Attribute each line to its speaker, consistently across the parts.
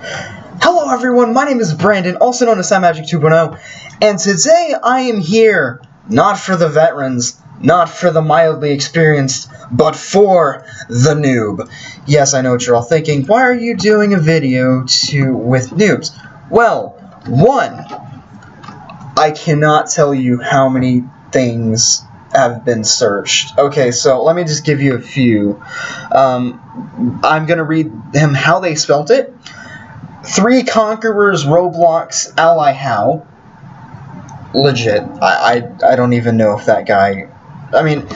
Speaker 1: Hello everyone, my name is Brandon, also known as Magic 2.0, and today I am here, not for the veterans, not for the mildly experienced, but for the noob. Yes, I know what you're all thinking, why are you doing a video with noobs? Well, one, I cannot tell you how many things have been searched. Okay, so let me just give you a few. I'm going to read him how they spelt it. 3 Conquerors Roblox Ally How. Legit. I don't even know if that guy... I mean,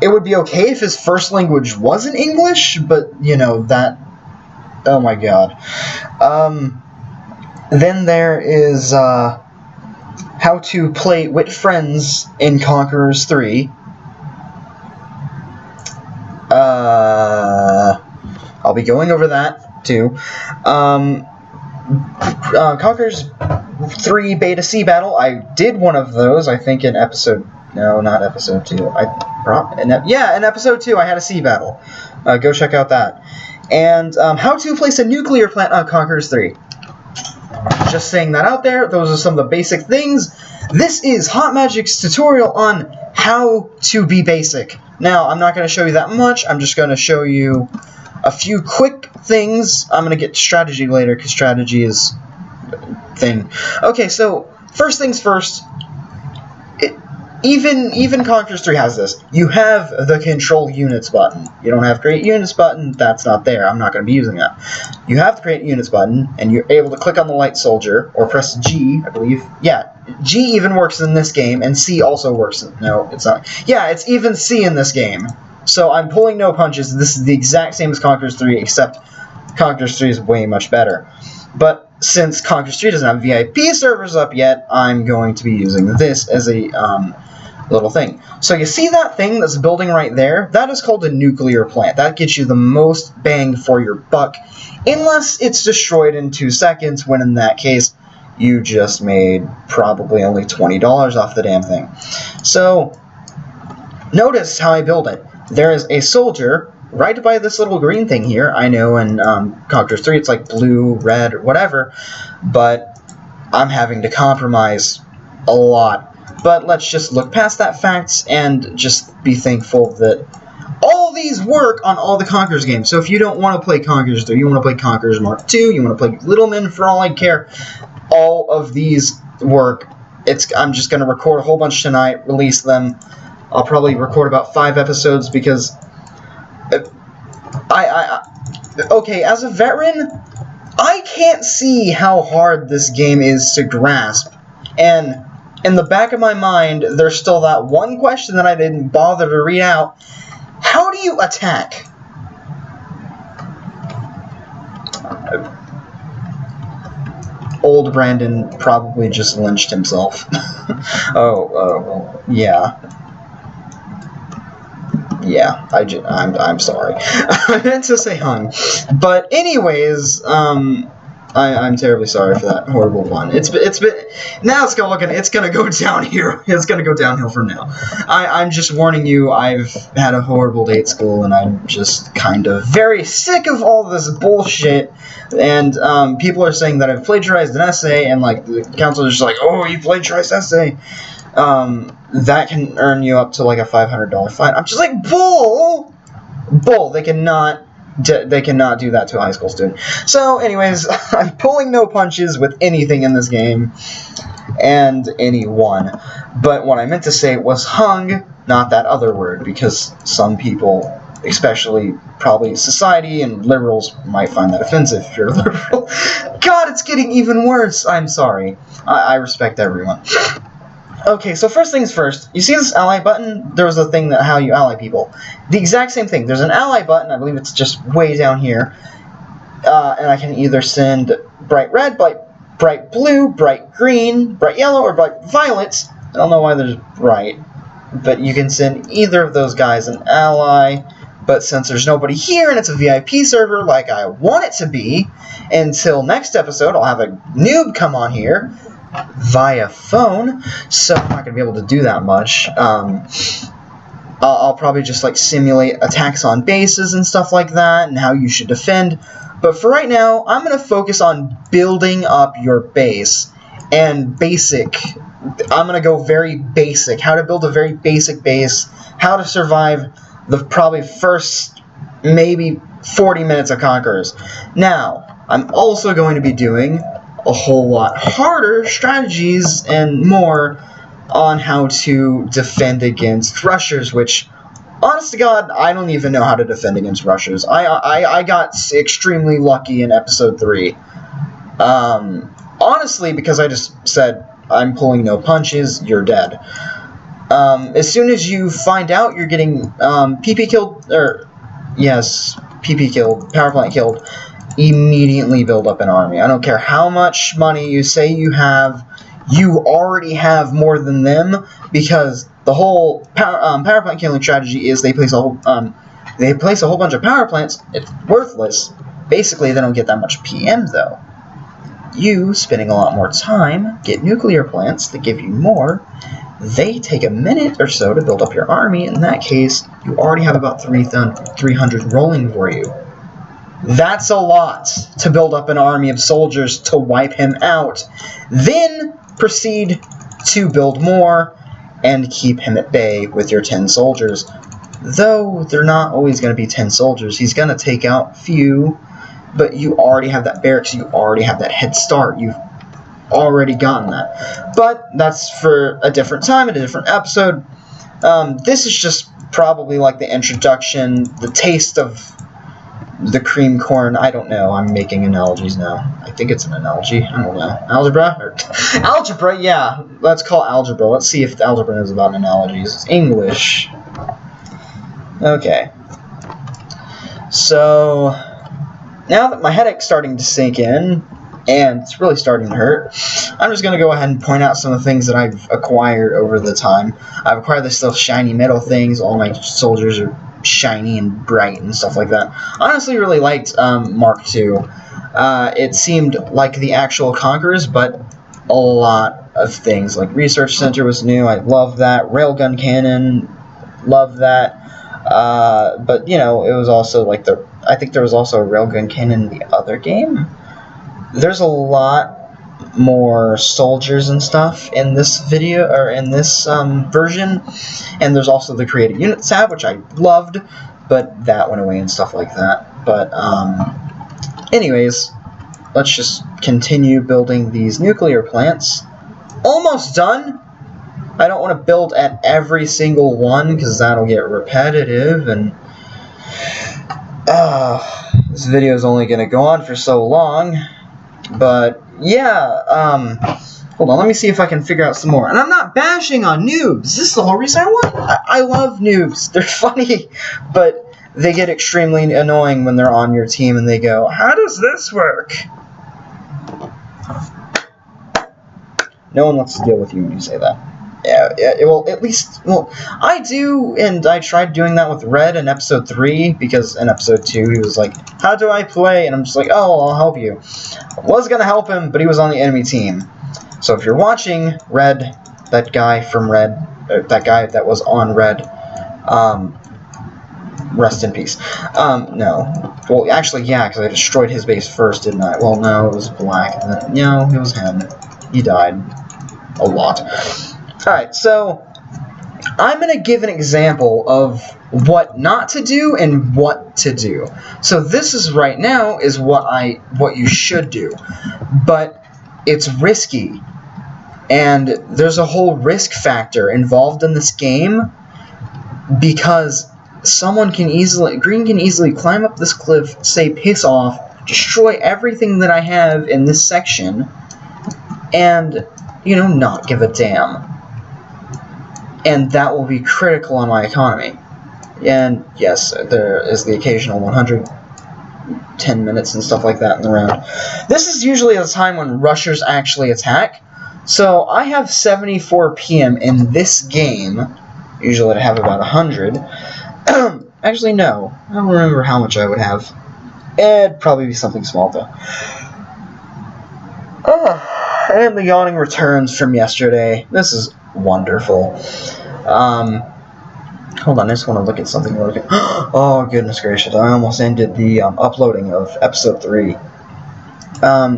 Speaker 1: it would be okay if his first language wasn't English, but, you know, that... Oh my god. Then there is, how to play with friends in Conquerors 3. I'll be going over that, too. Conquerors 3 Beta C Battle. I did one of those, I think, in episode... No, not episode 2. In episode 2, I had a C Battle. Go check out that. And how to place a nuclear plant on Conquerors 3. Just saying that out there, those are some of the basic things. This is Hot Magic's tutorial on how to be basic. Now, I'm not going to show you that much, I'm just going to show you a few quick things. I'm going to get to strategy later, because strategy is a thing. Okay, so, first things first, even Conquerors 3 has this. You have the Control Units button. You don't have Create Units button, that's not there. I'm not going to be using that. You have the Create Units button, and you're able to click on the Light Soldier, or press G, I believe. Yeah, G even works in this game, and C also works in... No, it's not. Yeah, it's even C in this game. So I'm pulling no punches. This is the exact same as Conquerors 3, except Conquerors 3 is way much better. But since Conquerors 3 doesn't have VIP servers up yet, I'm going to be using this as a... little thing. So you see that thing that's building right there? That is called a nuclear plant. That gets you the most bang for your buck, unless it's destroyed in 2 seconds, when in that case, you just made probably only $20 off the damn thing. So, notice how I build it. There is a soldier right by this little green thing here. I know in Conquerors 3 it's like blue, red, or whatever, but I'm having to compromise a lot. But let's just look past that fact and just be thankful that all these work on all the Conquerors games. So if you don't want to play Conquerors 3, you want to play Conquerors Mark 2, you want to play Little Men for all I care, all of these work. I'm just going to record a whole bunch tonight, release them. I'll probably record about 5 episodes because... okay, as a veteran, I can't see how hard this game is to grasp. And... in the back of my mind, there's still that one question that I didn't bother to read out. How do you attack? Old Brandon probably just lynched himself. Yeah. Yeah, I'm sorry. I meant to say hung. But anyways, I'm terribly sorry for that horrible one. It's been now it's gonna go down here. It's gonna go downhill from now. I'm just warning you. I've had a horrible day at school, and I'm just kind of very sick of all this bullshit. And people are saying that I've plagiarized an essay, and like the counselor's just like, "Oh, you plagiarized essay." That can earn you up to like a $500 fine. I'm just like, bull. They cannot do that to a high school student. So, anyways, I'm pulling no punches with anything in this game, and anyone. But what I meant to say was hung, not that other word, because some people, especially probably society and liberals, might find that offensive if you're a liberal. God, it's getting even worse. I'm sorry. I respect everyone. Okay, so first things first, you see this ally button? There was a thing that how you ally people. The exact same thing. There's an ally button, I believe it's just way down here, and I can either send bright red, bright blue, bright green, bright yellow, or bright violet. I don't know why there's bright, but you can send either of those guys an ally, but since there's nobody here and it's a VIP server like I want it to be, until next episode I'll have a noob come on here, via phone, so I'm not going to be able to do that much. I'll probably just like simulate attacks on bases and stuff like that, and how you should defend. But for right now, I'm going to focus on building up your base and basic. I'm going to go very basic. How to build a very basic base. How to survive the probably first maybe 40 minutes of Conquerors. Now, I'm also going to be doing a whole lot harder strategies and more on how to defend against rushers, which, honest to God, I don't even know how to defend against rushers. I got extremely lucky in episode 3. Honestly, because I just said, I'm pulling no punches, you're dead. As soon as you find out you're getting PP killed, or, yes, PP killed, power plant killed, immediately build up an army. I don't care how much money you say you have, you already have more than them, because the whole power plant killing strategy is they place a whole bunch of power plants. It's worthless. Basically, they don't get that much PM though. You, spending a lot more time, get nuclear plants that give you more. They take a minute or so to build up your army. In that case, you already have about 300 rolling for you. That's a lot to build up an army of soldiers to wipe him out. Then proceed to build more and keep him at bay with your 10 soldiers. Though they're not always going to be 10 soldiers. He's going to take out few, but you already have that barracks, you already have that head start. You've already gotten that. But that's for a different time, a different episode. This is just probably like the introduction, the taste of the cream corn. I don't know. I'm making analogies now. I think it's an analogy. I don't know. Algebra? Algebra, yeah. Let's call algebra. Let's see if algebra knows about analogies. It's English. Okay. So, now that my headache's starting to sink in, and it's really starting to hurt, I'm just going to go ahead and point out some of the things that I've acquired over the time. I've acquired this little shiny metal things. All my soldiers are shiny and bright and stuff like that. I honestly really liked Mark II. It seemed like the actual Conquerors, but a lot of things. Like Research Center was new. I love that. Railgun Cannon, love that. But, you know, it was also like I think there was also a Railgun Cannon in the other game. There's a lot more soldiers and stuff in this video, or in this version, and there's also the creative units tab, which I loved, but that went away and stuff like that. But anyways, let's just continue building these nuclear plants. Almost done. I don't want to build at every single one because that'll get repetitive, and this video is only going to go on for so long. But yeah, hold on, let me see if I can figure out some more. And I'm not bashing on noobs. This is the whole reason I love noobs. They're funny, but they get extremely annoying when they're on your team and they go, "How does this work?" No one wants to deal with you when you say that. Yeah, well, at least, well, I do, and I tried doing that with Red in episode 3, because in episode 2 he was like, "How do I play?" And I'm just like, "Oh, I'll help you." I was going to help him, but he was on the enemy team. So if you're watching, Red, that guy from Red, that guy that was on Red, rest in peace. No. Well, actually, yeah, because I destroyed his base first, didn't I? Well, no, it was Black. No, it was him. He died. A lot. Alright, so I'm going to give an example of what not to do and what to do. So this is right now is what you should do. But it's risky. And there's a whole risk factor involved in this game because Green can easily climb up this cliff, say piss off, destroy everything that I have in this section, and, you know, not give a damn. And that will be critical on my economy. And yes, there is the occasional 110 minutes and stuff like that in the round. This is usually the time when rushers actually attack. So I have 74 PM in this game. Usually I have about 100. Actually, no. I don't remember how much I would have. It'd probably be something small, though. And the yawning returns from yesterday. This is wonderful. Hold on, I just want to look at something really quick. Oh, goodness gracious. I almost ended the uploading of episode 3.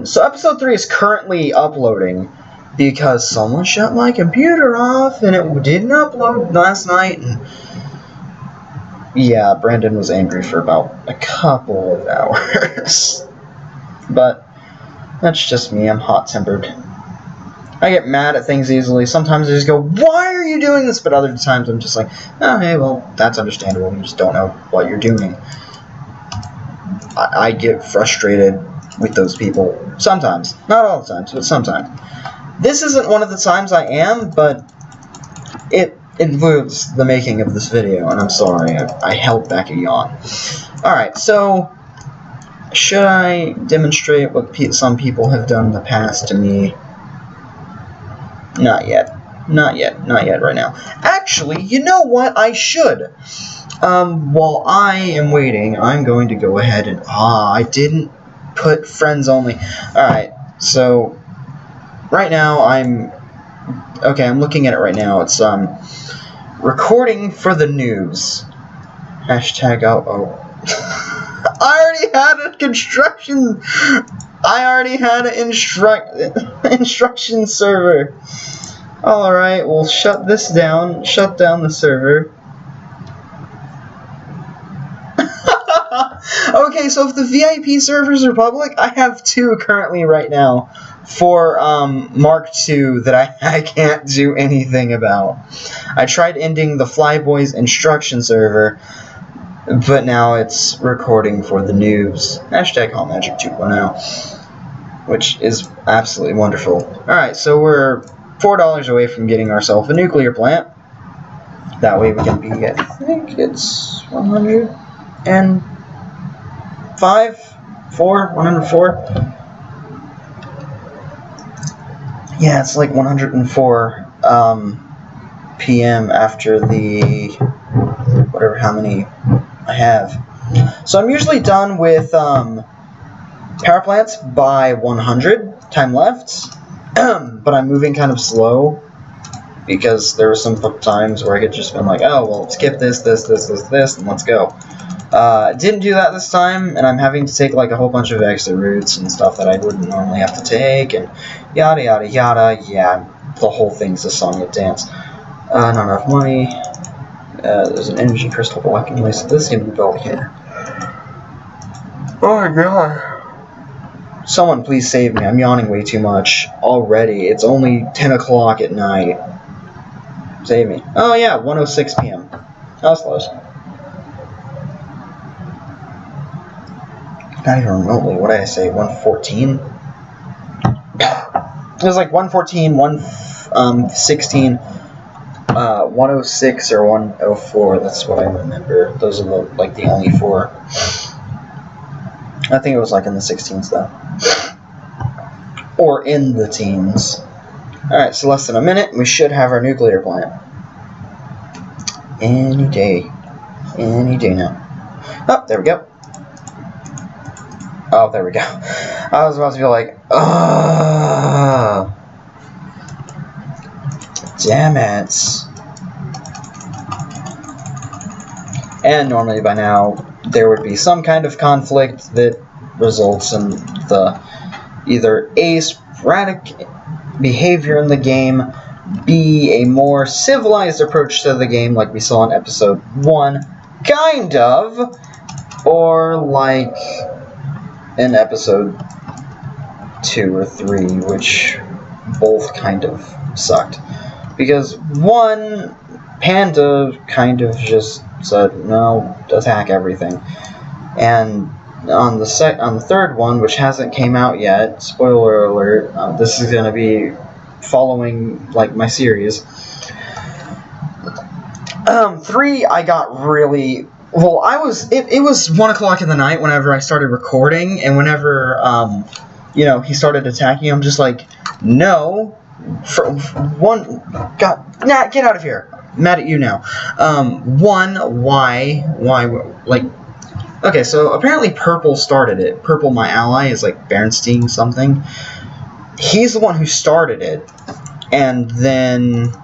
Speaker 1: So episode 3 is currently uploading because someone shut my computer off and it didn't upload last night. And yeah, Brandon was angry for about a couple of hours. But that's just me. I'm hot-tempered. I get mad at things easily. Sometimes I just go, why are you doing this? But other times I'm just like, oh, hey, well, that's understandable. You just don't know what you're doing. I get frustrated with those people. Sometimes. Not all the times, but sometimes. This isn't one of the times I am, but it influenced the making of this video, and I'm sorry. I held back a yawn. Alright, so should I demonstrate what some people have done in the past to me? Not yet. Not yet. Not yet right now. Actually, you know what? I should. While I am waiting, I'm going to go ahead and... I didn't put friends only. Alright, so... Right now, I'm looking at it right now. It's, recording for the news. Hashtag, I already had a construction... I already had an instruction server. Alright, we'll shut this down. Shut down the server. Okay, so if the VIP servers are public, I have 2 currently right now for Mark II that I can't do anything about. I tried ending the Flyboys instruction server, but now it's recording for the news. Hashtag HallMagic 2.0, which is absolutely wonderful. Alright, so we're $4 away from getting ourselves a nuclear plant. That way we can be, I think it's 104? Yeah, it's like 104 p.m. after the, whatever, how many I have. So I'm usually done with power plants by 100 time left, but I'm moving kind of slow because there were some times where I could just been like, oh, well, skip this, and let's go. Didn't do that this time, and I'm having to take like a whole bunch of extra routes and stuff that I wouldn't normally have to take, and yada yada yada. Yeah, the whole thing's a song and dance. Not enough money. There's an energy crystal blocking me, so this is gonna be built here. Oh my god. Someone please save me. I'm yawning way too much already. It's only 10 o'clock at night. Save me. Oh yeah, 1:06 p.m. That was close. Not even remotely. What did I say? 1:14? It was like 1:14, 1:16, 1:06 or 1:04. That's what I remember. Those are the only 4. I think it was like in the 16s though. Or in the teens. Alright, so less than a minute, we should have our nuclear plant. Any day. Any day now. Oh, there we go. Oh, there we go. I was about to be like, ugh. Damn it. And normally by now, there would be some kind of conflict that results in the either A, sporadic behavior in the game, B, a more civilized approach to the game like we saw in episode 1, kind of, or like in episode 2 or 3, which both kind of sucked. Because 1, Panda kind of just said, no, attack everything. And on the third one, which hasn't came out yet, spoiler alert, this is going to be following like my series. 3, I got really... Well, it was 1 o'clock in the night whenever I started recording, and whenever, he started attacking, I'm just like, no, God, nah, get out of here. I'm mad at you now. 1, why, like, okay, so apparently Purple started it. Purple, my ally, is like Bernstein something. He's the one who started it, and then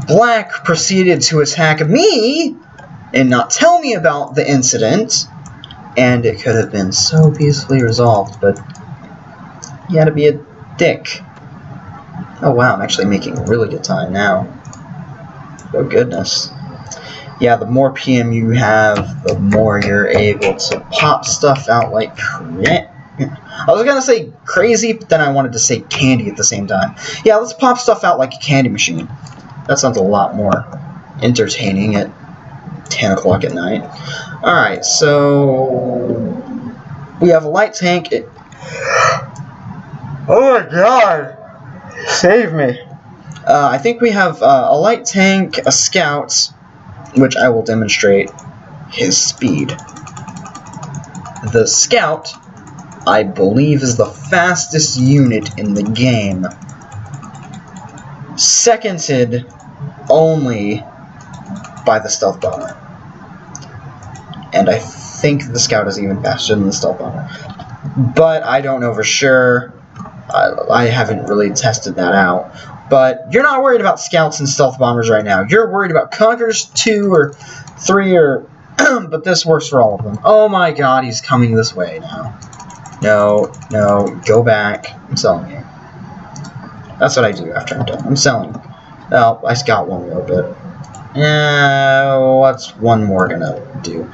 Speaker 1: Black proceeded to attack me and not tell me about the incident, and it could have been so peacefully resolved, but you had to be a dick. Oh wow, I'm actually making really good time now. Oh goodness. Yeah, the more PM you have, the more you're able to pop stuff out like I was gonna say crazy, but then I wanted to say candy at the same time. Yeah, let's pop stuff out like a candy machine. That sounds a lot more entertaining at 10 o'clock at night. Alright, so we have a light tank. Oh my god! Save me. I think we have a light tank, a scout, which I will demonstrate his speed. The scout, I believe, is the fastest unit in the game, seconded only by the stealth bomber. And I think the scout is even faster than the stealth bomber, but I don't know for sure. I haven't really tested that out. But you're not worried about scouts and stealth bombers right now. You're worried about Conquerors 2 or 3 or... but this works for all of them. Oh my god, he's coming this way now. No, no, go back. I'm selling you. That's what I do after I'm done. I'm selling. Oh, I got one more bit. What's one more gonna do?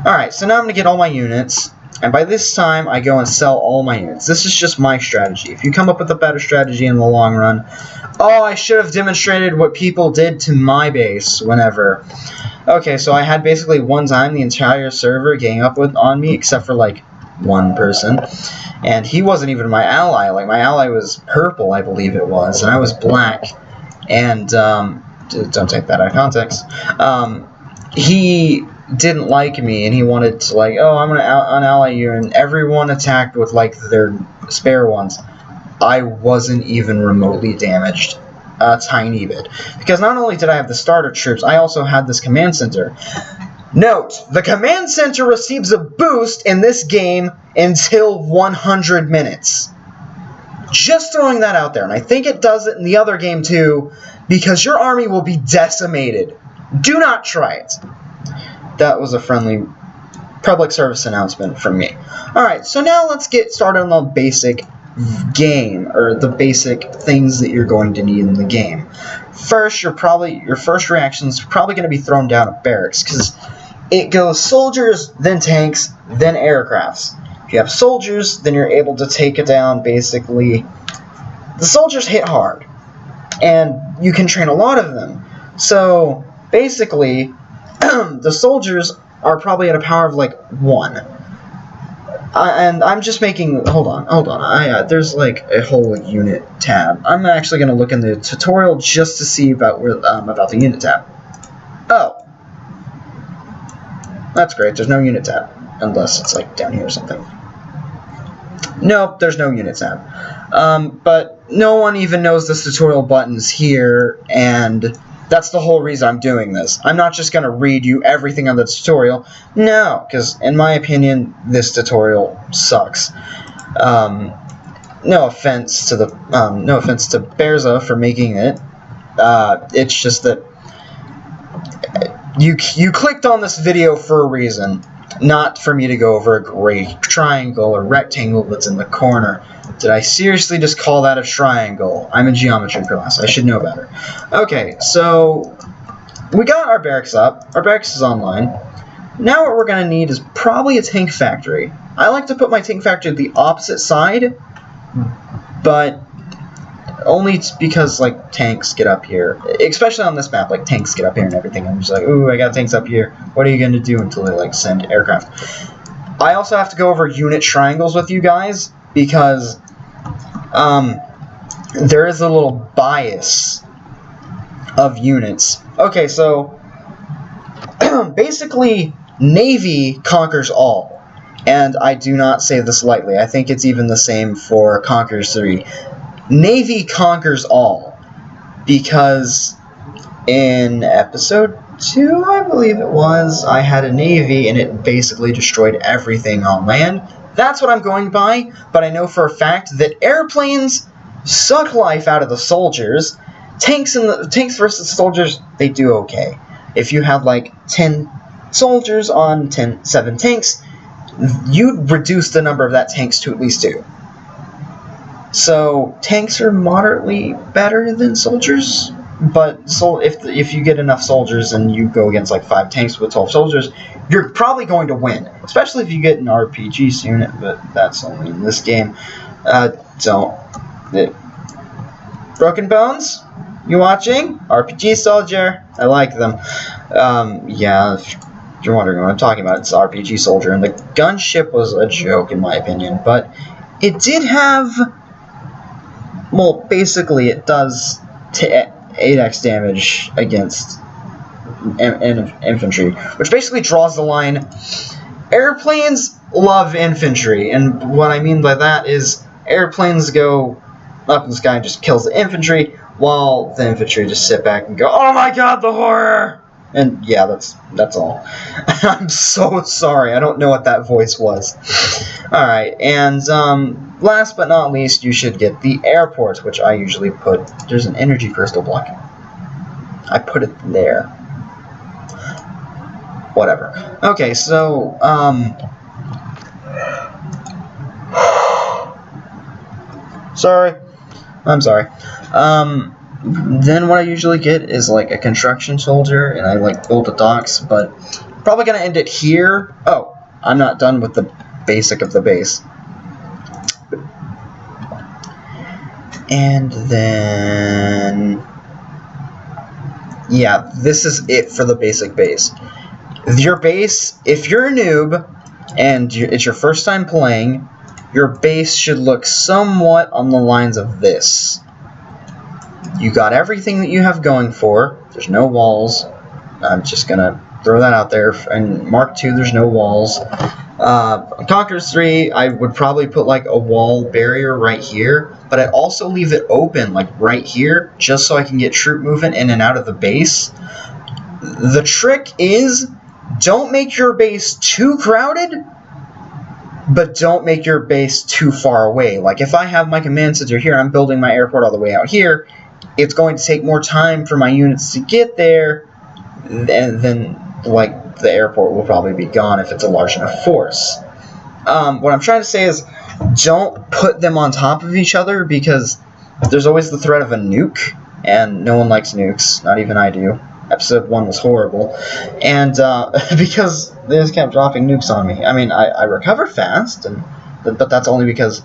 Speaker 1: Alright, so now I'm gonna get all my units. And by this time, I go and sell all my units. This is just my strategy. If you come up with a better strategy in the long run... Oh, I should have demonstrated what people did to my base whenever... Okay, so I had basically one time the entire server gang up on me, except for, like, one person. And he wasn't even my ally. Like, my ally was purple, I believe it was, and I was black. And, don't take that out of context. He didn't like me, and he wanted to, like, oh, I'm gonna unally you, and everyone attacked with, like, their spare ones. I wasn't even remotely damaged. A tiny bit. Because not only did I have the starter troops, I also had this command center. Note, the command center receives a boost in this game until 100 minutes. Just throwing that out there, and I think it does it in the other game too, because your army will be decimated. Do not try it. That was a friendly public service announcement from me. Alright, so now let's get started on the basic game, or the basic things that you're going to need in the game. First, your first reaction is probably going to be thrown down at barracks, because it goes soldiers, then tanks, then aircrafts. If you have soldiers, then you're able to take it down, basically. The soldiers hit hard, and you can train a lot of them. So, basically, the soldiers are probably at a power of, like, 1. And I'm just making... Hold on. There's, like, a whole unit tab. I'm actually going to look in the tutorial just to see about the unit tab. Oh. That's great. There's no unit tab. Unless it's, like, down here or something. Nope, there's no unit tab. But no one even knows this tutorial button's here, and that's the whole reason I'm doing this. I'm not just going to read you everything on the tutorial. No, because in my opinion, this tutorial sucks. No offense to Bearza for making it. It's just that you clicked on this video for a reason, not for me to go over a gray triangle or rectangle that's in the corner. Did I seriously just call that a triangle? I'm in geometry class. I should know better. Okay, so we got our barracks up. Our barracks is online. Now what we're going to need is probably a tank factory. I like to put my tank factory at the opposite side, but only because, like, tanks get up here. Especially on this map, like, tanks get up here and everything. I'm just like, ooh, I got tanks up here. What are you going to do until they, like, send aircraft? I also have to go over unit triangles with you guys, because there is a little bias of units. Okay, so basically, Navy conquers all. And I do not say this lightly. I think it's even the same for Conquerors 3. Navy conquers all, because in episode 2, I believe it was, I had a navy and it basically destroyed everything on land. That's what I'm going by, but I know for a fact that airplanes suck life out of the soldiers. Tanks versus soldiers, they do okay. If you have like 10 soldiers on 7 tanks, you'd reduce the number of that tanks to at least 2. So tanks are moderately better than soldiers, but if you get enough soldiers and you go against like 5 tanks with 12 soldiers, you're probably going to win, especially if you get an RPG unit, but that's only in this game. Broken Bones, you watching? RPG Soldier, I like them. Yeah, if you're wondering what I'm talking about, it's RPG Soldier, and the gunship was a joke in my opinion, but it did have, well, basically it does 8x damage against infantry, which basically draws the line. Airplanes love infantry, and what I mean by that is airplanes go up in the sky and just kills the infantry, while the infantry just sit back and go, "Oh my god, the horror!" And yeah, that's all. I'm so sorry, I don't know what that voice was. Alright, and last but not least, you should get the airport, which I usually put... There's an energy crystal block. I put it there. Whatever. Okay, so, sorry. I'm sorry. Then what I usually get is like a construction soldier, and I like build the docks, but probably gonna end it here. Oh, I'm not done with the basic of the base. And then, yeah, this is it for the basic base. Your base, if you're a noob and it's your first time playing, your base should look somewhat on the lines of this. You got everything that you have going for. There's no walls. I'm just gonna throw that out there. And Mark II, there's no walls. Conquerors 3, I would probably put like a wall barrier right here, but I also leave it open like right here, just so I can get troop movement in and out of the base. The trick is, don't make your base too crowded, but don't make your base too far away. Like if I have my command center here, I'm building my airport all the way out here, it's going to take more time for my units to get there, and then like the airport will probably be gone if it's a large enough force. What I'm trying to say is, don't put them on top of each other, because there's always the threat of a nuke, and no one likes nukes, not even I do. Episode 1 was horrible, and because they just kept dropping nukes on me. I mean, I recovered fast, but that's only because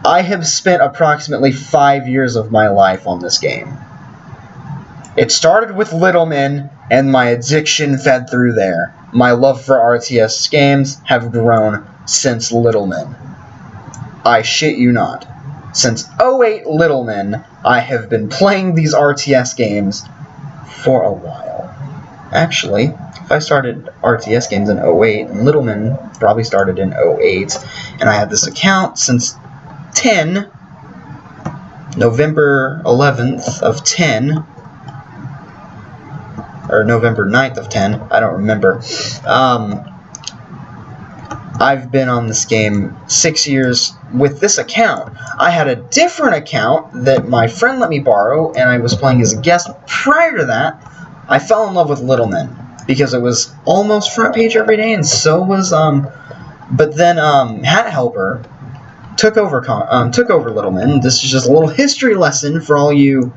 Speaker 1: I have spent approximately 5 years of my life on this game. It started with Little Men, and my addiction fed through there. My love for RTS games have grown since Little Men. I shit you not. Since 08 Little Men, I have been playing these RTS games for a while. Actually, if I started RTS games in 08, and Little Men probably started in 08, and I had this account since November 11th of 10, or November 9th of 10, I don't remember. I've been on this game 6 years with this account. I had a different account that my friend let me borrow, and I was playing as a guest. Prior to that, I fell in love with Little Men, because it was almost front page every day, and so was, but then, Hat Helper took over Little Men. This is just a little history lesson for all you,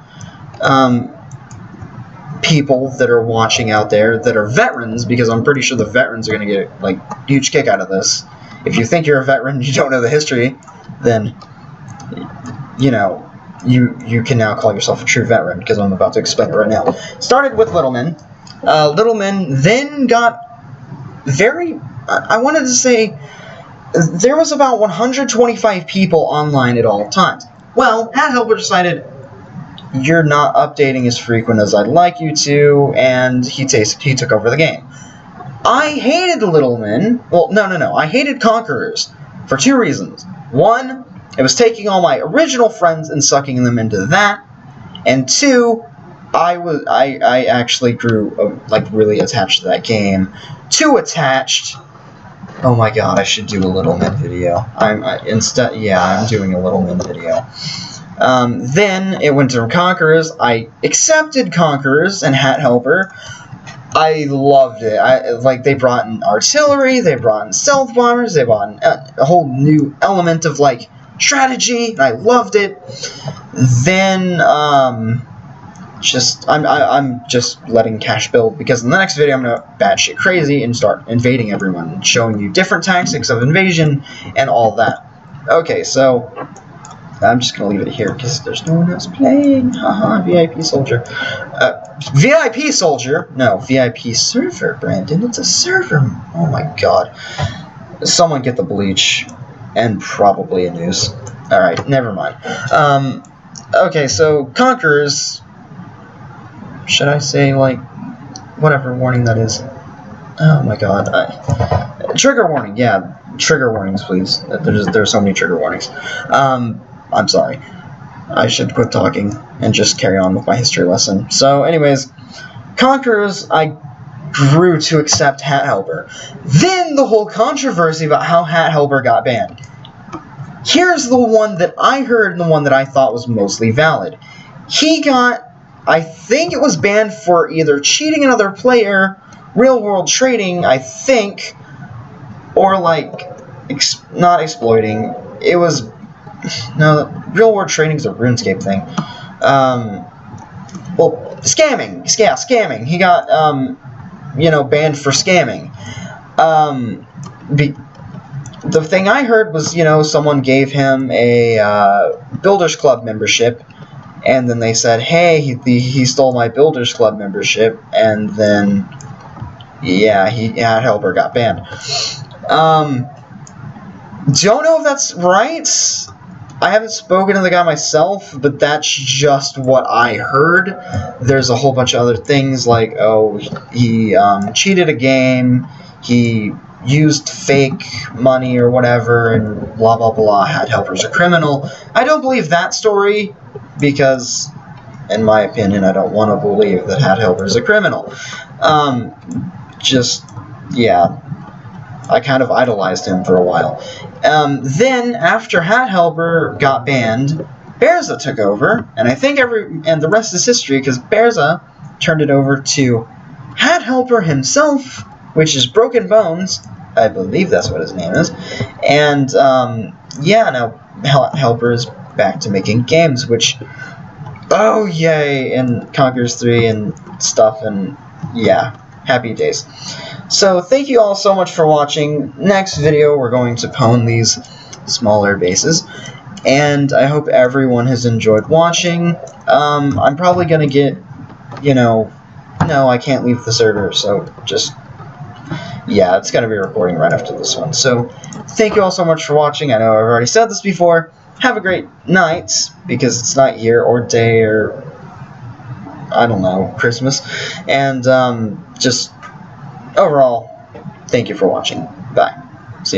Speaker 1: people that are watching out there that are veterans, because I'm pretty sure the veterans are going to get like huge kick out of this. If you think you're a veteran and you don't know the history, then you know you can now call yourself a true veteran, because I'm about to explain it right now. Started with Little Men. Little Men then got very, I wanted to say, there was about 125 people online at all times. Well, Hat Helper decided, you're not updating as frequent as I'd like you to, and he took over the game. I hated Little Men. Well, no. I hated Conquerors for 2 reasons. One, it was taking all my original friends and sucking them into that, and 2, I actually grew like really attached to that game. Too attached. Oh my god, I should do a Little Men video. I'm doing a Little Men video. Then it went to Conquerors. I accepted Conquerors and Hat Helper, I loved it. Like, they brought in artillery, they brought in stealth bombers, they brought in a whole new element of, like, strategy, and I loved it. Then, I'm just letting cash build, because in the next video I'm gonna batshit crazy and start invading everyone, and showing you different tactics of invasion and all that. Okay, so I'm just gonna leave it here because there's no one else playing. Haha, VIP soldier. VIP soldier? No, VIP server, Brandon. It's a server. Oh my god. Someone get the bleach and probably a noose. All right, never mind. Okay, so Conquerors. Should I say, like, whatever warning that is? Oh my god. Trigger warning, yeah. Trigger warnings, please. There's so many trigger warnings. I'm sorry. I should quit talking and just carry on with my history lesson. So, anyways, Conquerors, I grew to accept Hat Helper. Then the whole controversy about how Hat Helper got banned. Here's the one that I heard and the one that I thought was mostly valid. He got... I think it was banned for either cheating another player, real-world trading, I think, or, like, not exploiting. It was... No, real-world trading is a RuneScape thing. Well, scamming. Yeah, scamming. He got, you know, banned for scamming. The thing I heard was, you know, someone gave him a Builders Club membership, and then they said, hey, he stole my Builders Club membership, and then, yeah, Hat Helper got banned. Don't know if that's right. I haven't spoken to the guy myself, but that's just what I heard. There's a whole bunch of other things, like, oh, he cheated a game, he used fake money or whatever, and blah, blah, blah, Hat Helper's a criminal. I don't believe that story, because, in my opinion, I don't want to believe that Hat Helper is a criminal. Yeah, I kind of idolized him for a while. Then, after Hat Helper got banned, Berza took over, and I think the rest is history, because Berza turned it over to Hat Helper himself, which is Broken Bones. I believe that's what his name is. And, yeah, now Hat Helper is back to making games, which, oh yay, and Conquerors 3 and stuff, and yeah, happy days. So thank you all so much for watching. Next video we're going to pwn these smaller bases, and I hope everyone has enjoyed watching. I'm probably gonna get, you know, no, I can't leave the server, so just, yeah, it's gonna be recording right after this one. So thank you all so much for watching. I know I've already said this before. Have a great night, because it's night here, or day, or I don't know, Christmas. And just overall, thank you for watching. Bye. See you.